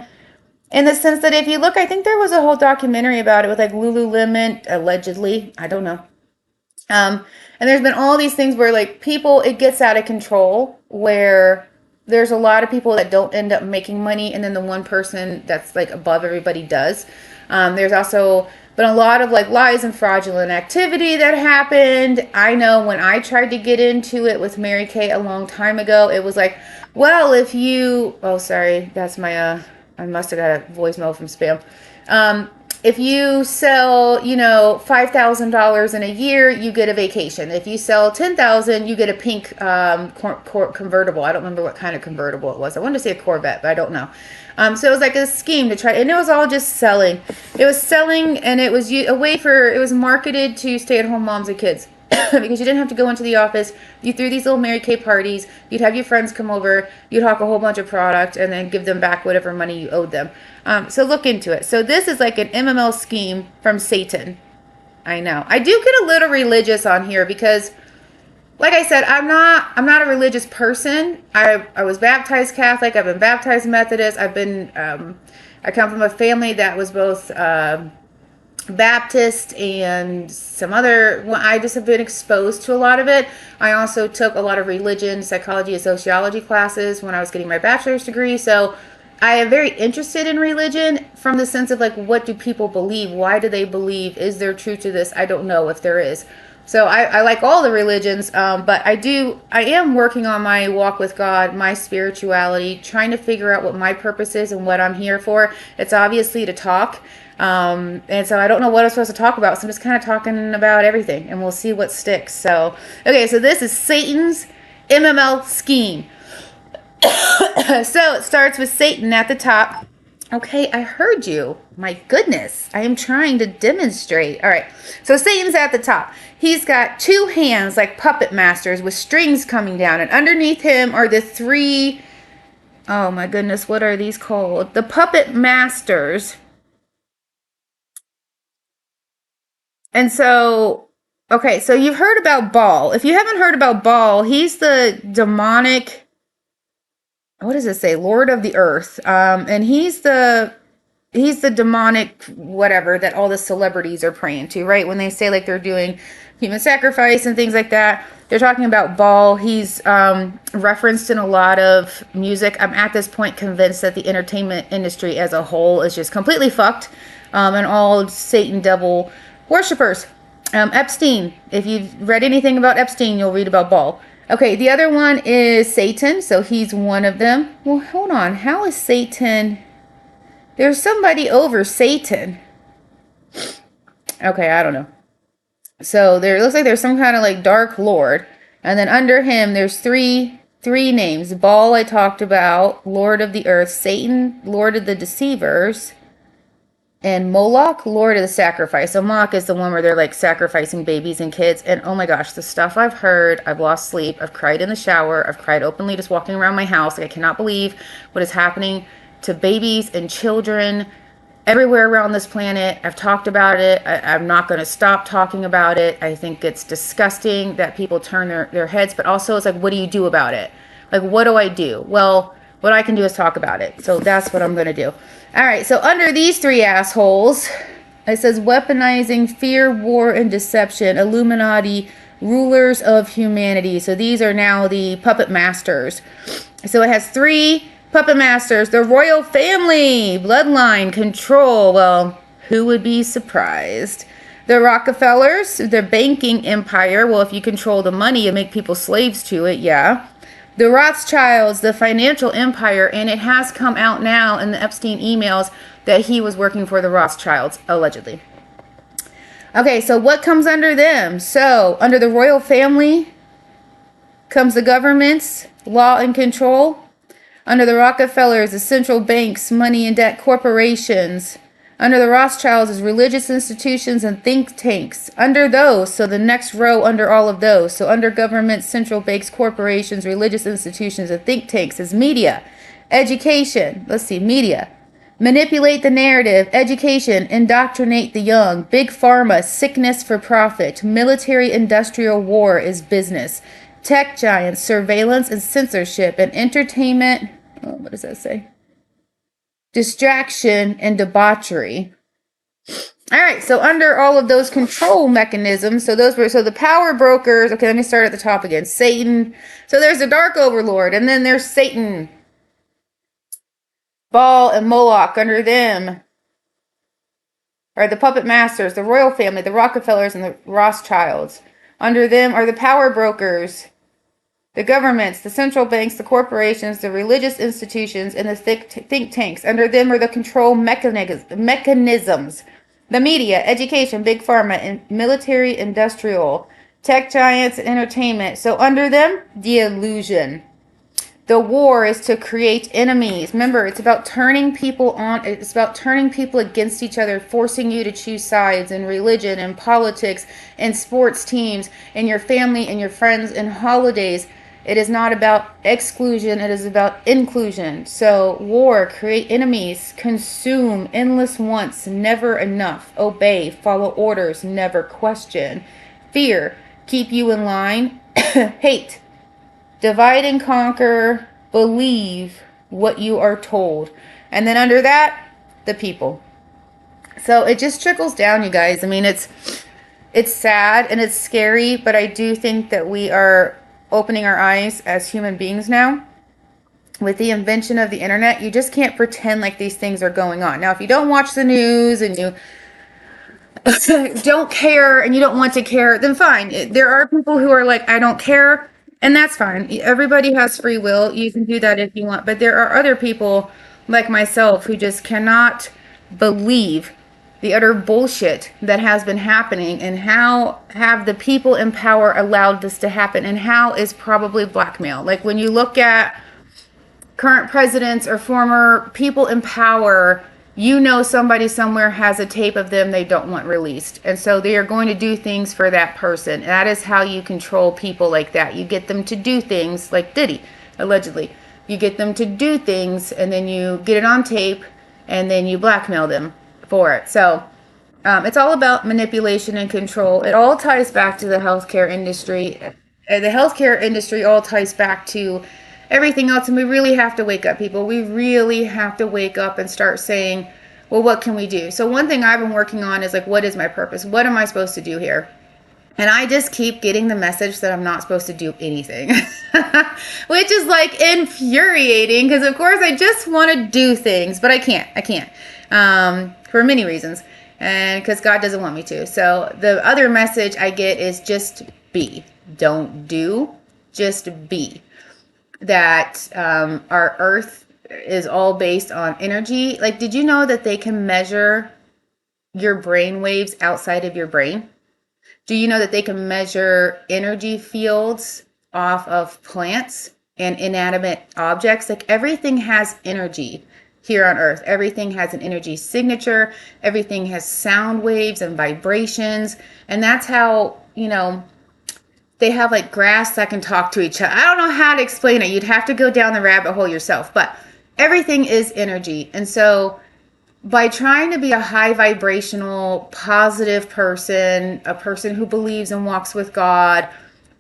in the sense that if you look, I think there was a whole documentary about it with like Lululemon, allegedly, I don't know. And there's been all these things where like people, it gets out of control, where there's a lot of people that don't end up making money, and then the one person that's like above everybody does. There's also been a lot of like lies and fraudulent activity that happened. I know when I tried to get into it with Mary Kay a long time ago, it was like, well, if you, oh, sorry, that's my, I must have got a voicemail from spam. If you sell, you know, $5,000 in a year, you get a vacation. If you sell $10,000, you get a pink convertible. I don't remember what kind of convertible it was. I wanted to say a Corvette, but I don't know. So it was like a scheme to try, and it was all just selling. It was selling, and it was a way for, it was marketed to stay-at-home moms and kids. Because you didn't have to go into the office. You threw these little Mary Kay parties. You'd have your friends come over. You'd hawk a whole bunch of product and then give them back whatever money you owed them. So look into it. So this is like an MML scheme from Satan. I know. I do get a little religious on here because, like I said, I'm not a religious person. I was baptized Catholic. I've been baptized Methodist. I come from a family that was both Baptist and some other, I just have been exposed to a lot of it. I also took a lot of religion, psychology, and sociology classes when I was getting my bachelor's degree. So I am very interested in religion from the sense of like, what do people believe? Why do they believe? Is there truth to this? I don't know if there is. So I like all the religions, but I am working on my walk with God, my spirituality, trying to figure out what my purpose is and what I'm here for. It's obviously to talk. And so I don't know what I'm supposed to talk about. So I'm just kind of talking about everything, and we'll see what sticks. So, okay, so this is Satan's MML scheme. So it starts with Satan at the top. Okay, I heard you. My goodness, I am trying to demonstrate. All right, so Satan's at the top. He's got 2 hands like puppet masters with strings coming down, and underneath him are the 3, oh my goodness, what are these called? The puppet masters. And so, okay, so you've heard about Baal. If you haven't heard about Baal, he's the demonic what does it say? Lord of the Earth. And he's the demonic whatever that all the celebrities are praying to, right? When they say like they're doing human sacrifice and things like that, they're talking about Baal. He's referenced in a lot of music. I'm at this point convinced that the entertainment industry as a whole is just completely fucked, and all Satan devil worshippers. Epstein. If you've read anything about Epstein, you'll read about Baal. Okay, the other one is Satan, so he's one of them. Well, hold on. How is Satan? There's somebody over Satan. Okay, I don't know. So there, it looks like there's some kind of like dark lord, and then under him there's three names. Baal, I talked about, Lord of the Earth. Satan, Lord of the Deceivers. And Moloch, Lord of the Sacrifice. So Moloch is the one where they're like sacrificing babies and kids. And oh my gosh, the stuff I've heard, I've lost sleep. I've cried in the shower. I've cried openly just walking around my house. Like, I cannot believe what is happening to babies and children everywhere around this planet. I've talked about it. I'm not going to stop talking about it. I think it's disgusting that people turn their heads. But also it's like, what do you do about it? Like, what do I do? Well, what I can do is talk about it. So that's what I'm going to do. All right, so under these three assholes, it says weaponizing fear, war, and deception, Illuminati, rulers of humanity. So these are now the puppet masters. So it has three puppet masters. The royal family, bloodline, control. Well, who would be surprised? The Rockefellers, the banking empire. Well, if you control the money, you make people slaves to it, yeah. The Rothschilds, the financial empire, and it has come out now in the Epstein emails that he was working for the Rothschilds, allegedly. Okay, so what comes under them? So, under the royal family comes the governments, law and control. Under the Rockefellers, the central banks, money and debt corporations. Under the Rothschilds is religious institutions and think tanks. Under those, so the next row under all of those, so under government, central banks, corporations, religious institutions, and think tanks is media, education. Let's see, media. Manipulate the narrative, education, indoctrinate the young. Big pharma, sickness for profit. Military industrial war is business. Tech giants, surveillance and censorship, and entertainment. Oh, what does that say? Distraction and debauchery. All right, so under all of those control mechanisms, so the power brokers. Okay, let me start at the top again. Satan. So there's the dark overlord, and then there's Satan. Baal and Moloch. Under them are the puppet masters, the royal family, the Rockefellers, and the Rothschilds. Under them are the power brokers, the governments, the central banks, the corporations, the religious institutions, and the think tanks. Under them are the control mechanisms. The media, education, big pharma, and military industrial, tech giants, and entertainment. So under them, the illusion. The war is to create enemies. Remember, it's about turning people on. It's about turning people against each other, forcing you to choose sides in religion and politics and sports teams and your family and your friends and holidays. It is not about exclusion. It is about inclusion. So war, create enemies, consume, endless wants, never enough, obey, follow orders, never question. Fear, keep you in line. Hate, divide and conquer, believe what you are told. And then under that, the people. So it just trickles down, you guys. I mean, it's sad and it's scary, but I do think that we are opening our eyes as human beings now. With the invention of the internet, you just can't pretend like these things are going on. Now, if you don't watch the news and you don't care and you don't want to care, then fine. There are people who are like, I don't care, and that's fine. Everybody has free will. You can do that if you want. But there are other people like myself who just cannot believe the utter bullshit that has been happening, and how have the people in power allowed this to happen, and how is probably blackmail. Like when you look at current presidents or former people in power, you know somebody somewhere has a tape of them they don't want released. And so they are going to do things for that person. That is how you control people like that. You get them to do things like Diddy, allegedly. You get them to do things and then you get it on tape and then you blackmail them for it. So it's all about manipulation and control. It all ties back to the healthcare industry. The healthcare industry all ties back to everything else. And we really have to wake up, people. We really have to wake up and start saying, well, what can we do? So one thing I've been working on is like, what is my purpose? What am I supposed to do here? And I just keep getting the message that I'm not supposed to do anything, which is like infuriating because, of course, I just want to do things, but I can't. For many reasons, and because God doesn't want me to. So the other message I get is just be. Don't do, just be. That our earth is all based on energy. Like, did you know that they can measure your brain waves outside of your brain? Do you know that they can measure energy fields off of plants and inanimate objects? Like, everything has energy here on Earth. Everything has an energy signature. Everything has sound waves and vibrations. And that's how, they have like grass that can talk to each other. I don't know how to explain it. You'd have to go down the rabbit hole yourself. But everything is energy. And so by trying to be a high vibrational, positive person, a person who believes and walks with God,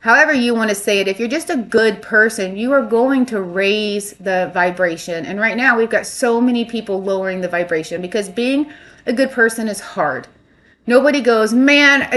however you want to say it, if you're just a good person, you are going to raise the vibration. And right now we've got so many people lowering the vibration because being a good person is hard. Nobody goes, man,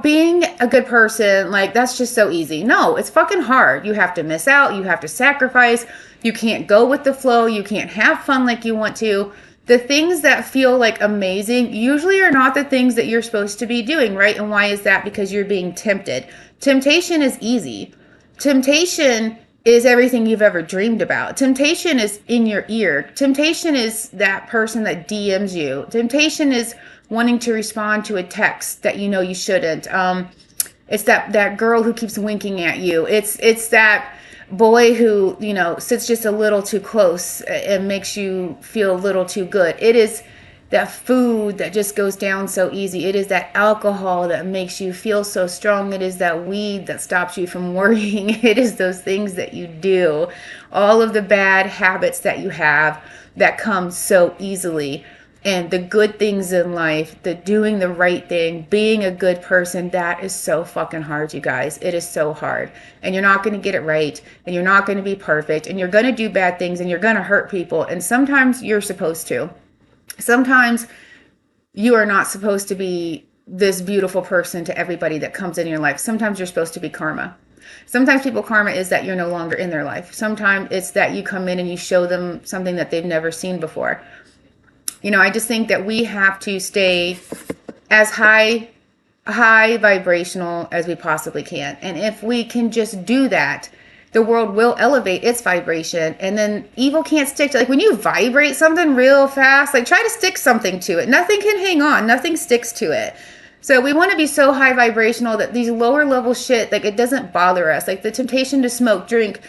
being a good person, like, that's just so easy. No, it's fucking hard. You have to miss out. You have to sacrifice. You can't go with the flow. You can't have fun like you want to. The things that feel like amazing usually are not the things that you're supposed to be doing, right? And why is that? Because you're being tempted. Temptation is easy. Temptation is everything you've ever dreamed about. Temptation is in your ear. Temptation is that person that DMs you. Temptation is wanting to respond to a text that you shouldn't. It's that girl who keeps winking at you. It's that boy who, sits just a little too close and makes you feel a little too good. It is that food that just goes down so easy. It is that alcohol that makes you feel so strong. It is that weed that stops you from worrying. It is those things that you do. All of the bad habits that you have that come so easily. And the good things in life, the doing the right thing, being a good person, that is so fucking hard, you guys. It is so hard. And you're not going to get it right. And you're not going to be perfect. And you're going to do bad things. And you're going to hurt people. And sometimes you're supposed to. Sometimes you are not supposed to be this beautiful person to everybody that comes in your life. Sometimes you're supposed to be karma. Sometimes people karma is that you're no longer in their life. Sometimes it's that you come in and you show them something that they've never seen before. I just think that we have to stay as high vibrational as we possibly can. And if we can just do that, the world will elevate its vibration, and then evil can't stick to, like, when you vibrate something real fast, like, try to stick something to it. Nothing can hang on. Nothing sticks to it. So we want to be so high vibrational that these lower level shit, like, it doesn't bother us. Like the temptation to smoke, drink,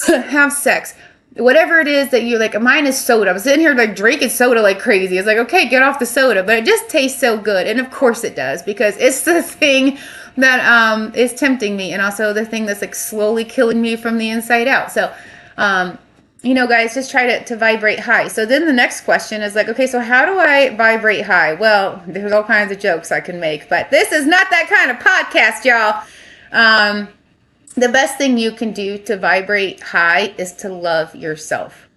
have sex, whatever it is that you're like, mine is soda. I'm sitting here like drinking soda like crazy. It's like, okay, get off the soda, but it just tastes so good. And of course it does, because it's the thing that is tempting me, and also the thing that's like slowly killing me from the inside out. So guys, just try to vibrate high. So then the next question is like, okay, so how do I vibrate high? Well, there's all kinds of jokes I can make, but this is not that kind of podcast, y'all. The best thing you can do to vibrate high is to love yourself.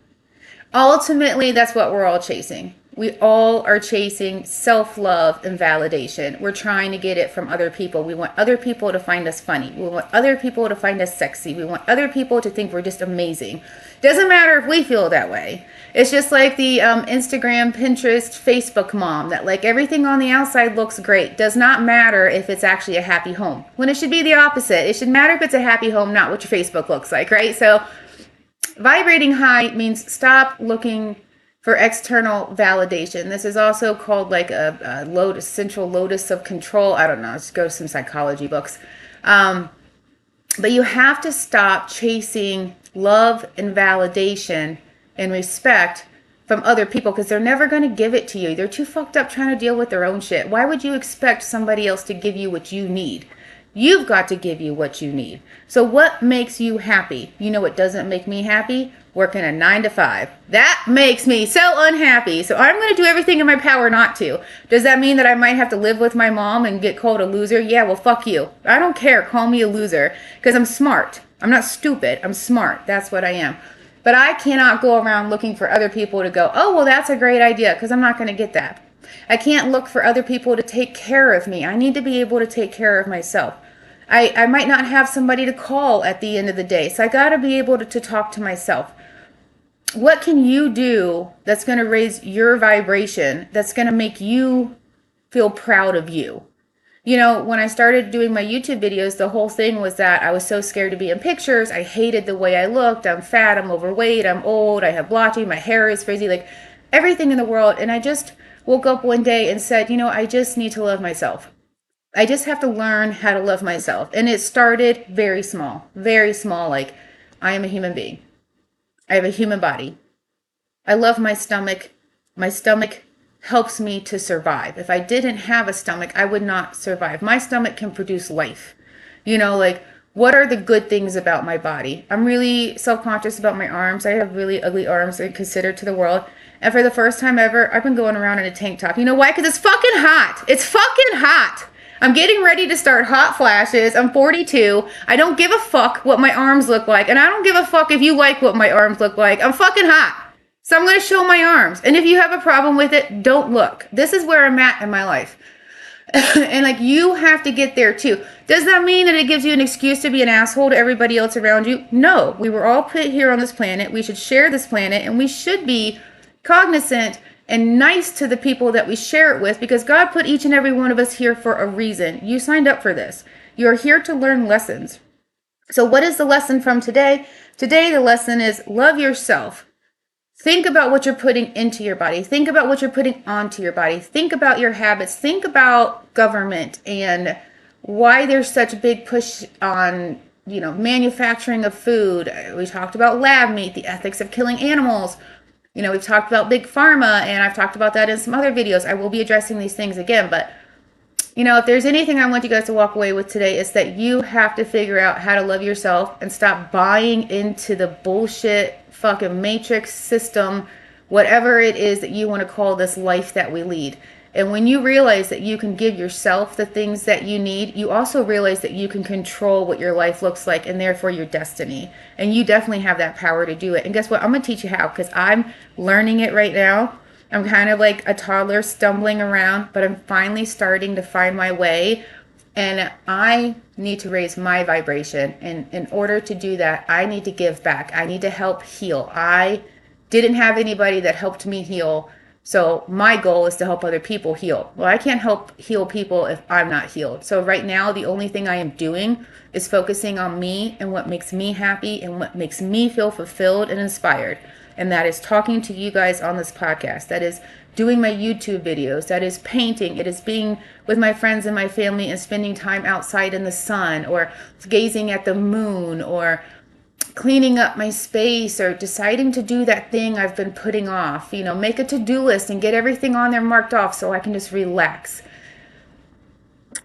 Ultimately, that's what we're all chasing. We all are chasing self-love and validation. We're trying to get it from other people. We want other people to find us funny. We want other people to find us sexy. We want other people to think we're just amazing. Doesn't matter if we feel that way. It's just like the Instagram, Pinterest, Facebook mom that like everything on the outside looks great. Does not matter if it's actually a happy home. When it should be the opposite. It should matter if it's a happy home, not what your Facebook looks like, right? So vibrating high means stop looking for external validation. This is also called like a lotus, central locus of control. I don't know. Let's go to some psychology books. But you have to stop chasing love and validation and respect from other people, because they're never going to give it to you. They're too fucked up trying to deal with their own shit. Why would you expect somebody else to give you what you need? You've got to give you what you need. So what makes you happy? You know what doesn't make me happy? Working a 9-to-5. That makes me so unhappy. So I'm going to do everything in my power not to. Does that mean that I might have to live with my mom and get called a loser? Yeah, well, fuck you. I don't care. Call me a loser, because I'm smart. I'm not stupid. I'm smart. That's what I am. But I cannot go around looking for other people to go, oh, well, that's a great idea, because I'm not going to get that. I can't look for other people to take care of me. I need to be able to take care of myself. I might not have somebody to call at the end of the day, so I got to be able to talk to myself. What can you do that's going to raise your vibration, that's going to make you feel proud of you? You know, when I started doing my YouTube videos, the whole thing was that I was so scared to be in pictures. I hated the way I looked. I'm fat, I'm overweight, I'm old, I have blotchy, my hair is frizzy, like everything in the world. And I just woke up one day and said, you know, I just need to love myself. I just have to learn how to love myself. And it started very small, like I am a human being. I have a human body. I love my stomach. My stomach helps me to survive. If I didn't have a stomach, I would not survive. My stomach can produce life. You know, like, what are the good things about my body? I'm really self-conscious about my arms. I have really ugly arms and considered to the world. And for the first time ever, I've been going around in a tank top. You know why? Because it's fucking hot. It's fucking hot. I'm getting ready to start hot flashes. I'm 42. I don't give a fuck what my arms look like. And I don't give a fuck if you like what my arms look like. I'm fucking hot. So I'm going to show my arms. And if you have a problem with it, don't look. This is where I'm at in my life. And like, you have to get there too. Does that mean that it gives you an excuse to be an asshole to everybody else around you? No. We were all put here on this planet. We should share this planet. And we should be cognizant and nice to the people that we share it with, because God put each and every one of us here for a reason. You signed up for this. You're here to learn lessons. So what is the lesson from today? Today, the lesson is love yourself. Think about what you're putting into your body. Think about what you're putting onto your body. Think about your habits. Think about government and why there's such a big push on, you know, manufacturing of food. We talked about lab meat, the ethics of killing animals. You know, we've talked about big pharma, and I've talked about that in some other videos. I will be addressing these things again, but you know, if there's anything I want you guys to walk away with today, it's that you have to figure out how to love yourself and stop buying into the bullshit fucking matrix system, whatever it is that you want to call this life that we lead. And when you realize that you can give yourself the things that you need, you also realize that you can control what your life looks like and therefore your destiny. And you definitely have that power to do it. And guess what? I'm going to teach you how, because I'm learning it right now. I'm kind of like a toddler stumbling around, but I'm finally starting to find my way. And I need to raise my vibration. And in order to do that, I need to give back. I need to help heal. I didn't have anybody that helped me heal. So my goal is to help other people heal. Well, I can't help heal people if I'm not healed. So right now, the only thing I am doing is focusing on me and what makes me happy and what makes me feel fulfilled and inspired. And that is talking to you guys on this podcast. That is doing my YouTube videos. That is painting. It is being with my friends and my family and spending time outside in the sun, or gazing at the moon, or cleaning up my space, or deciding to do that thing I've been putting off. You know, make a to-do list and get everything on there marked off so I can just relax.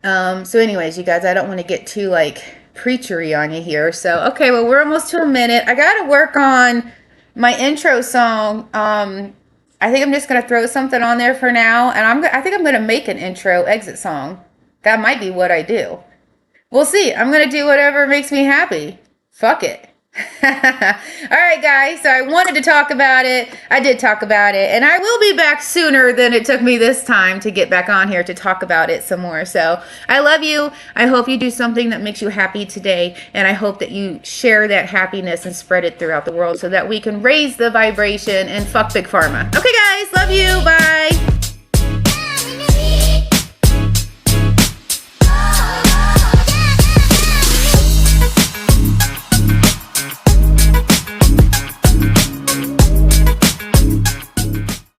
So anyways, you guys, I don't want to get too like preachery on you here. So, okay, well, we're almost to a minute. I got to work on my intro song. I think I'm just going to throw something on there for now. And I think I'm going to make an intro exit song. That might be what I do. We'll see. I'm going to do whatever makes me happy. Fuck it. All right, guys. So I wanted to talk about it. I did talk about it. And I will be back sooner than it took me this time to get back on here to talk about it some more. So I love you. I hope you do something that makes you happy today. And I hope that you share that happiness and spread it throughout the world so that we can raise the vibration and fuck Big Pharma. Okay, guys. Love you. Bye.